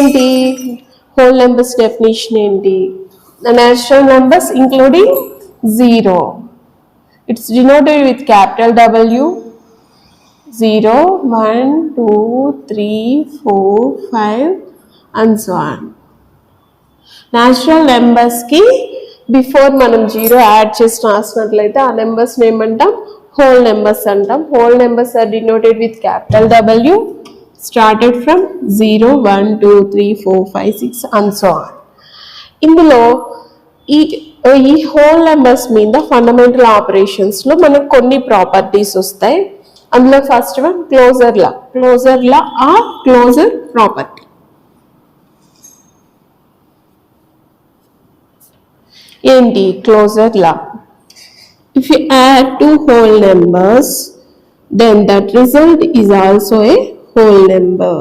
ఏంటి whole numbers definition ఏంటి the natural numbers including 0 it's denoted with capital W 0 1 2 3 4 5 and so on natural numbers ki before మనం 0 add చేసి రాసినట్లయితే ఆ numbers ఏమంటాం whole numbers అంటాం whole numbers are denoted with capital W started from 0 1 2 3 4 5 6 and so on ఇందులో ఈ whole numbers మీద fundamental operations లో మనకు కొన్ని ప్రాపర్టీస్ వస్తాయి అందులో first one closure law or closure property ఏంటి closure law if you add two whole numbers then that result is also a whole number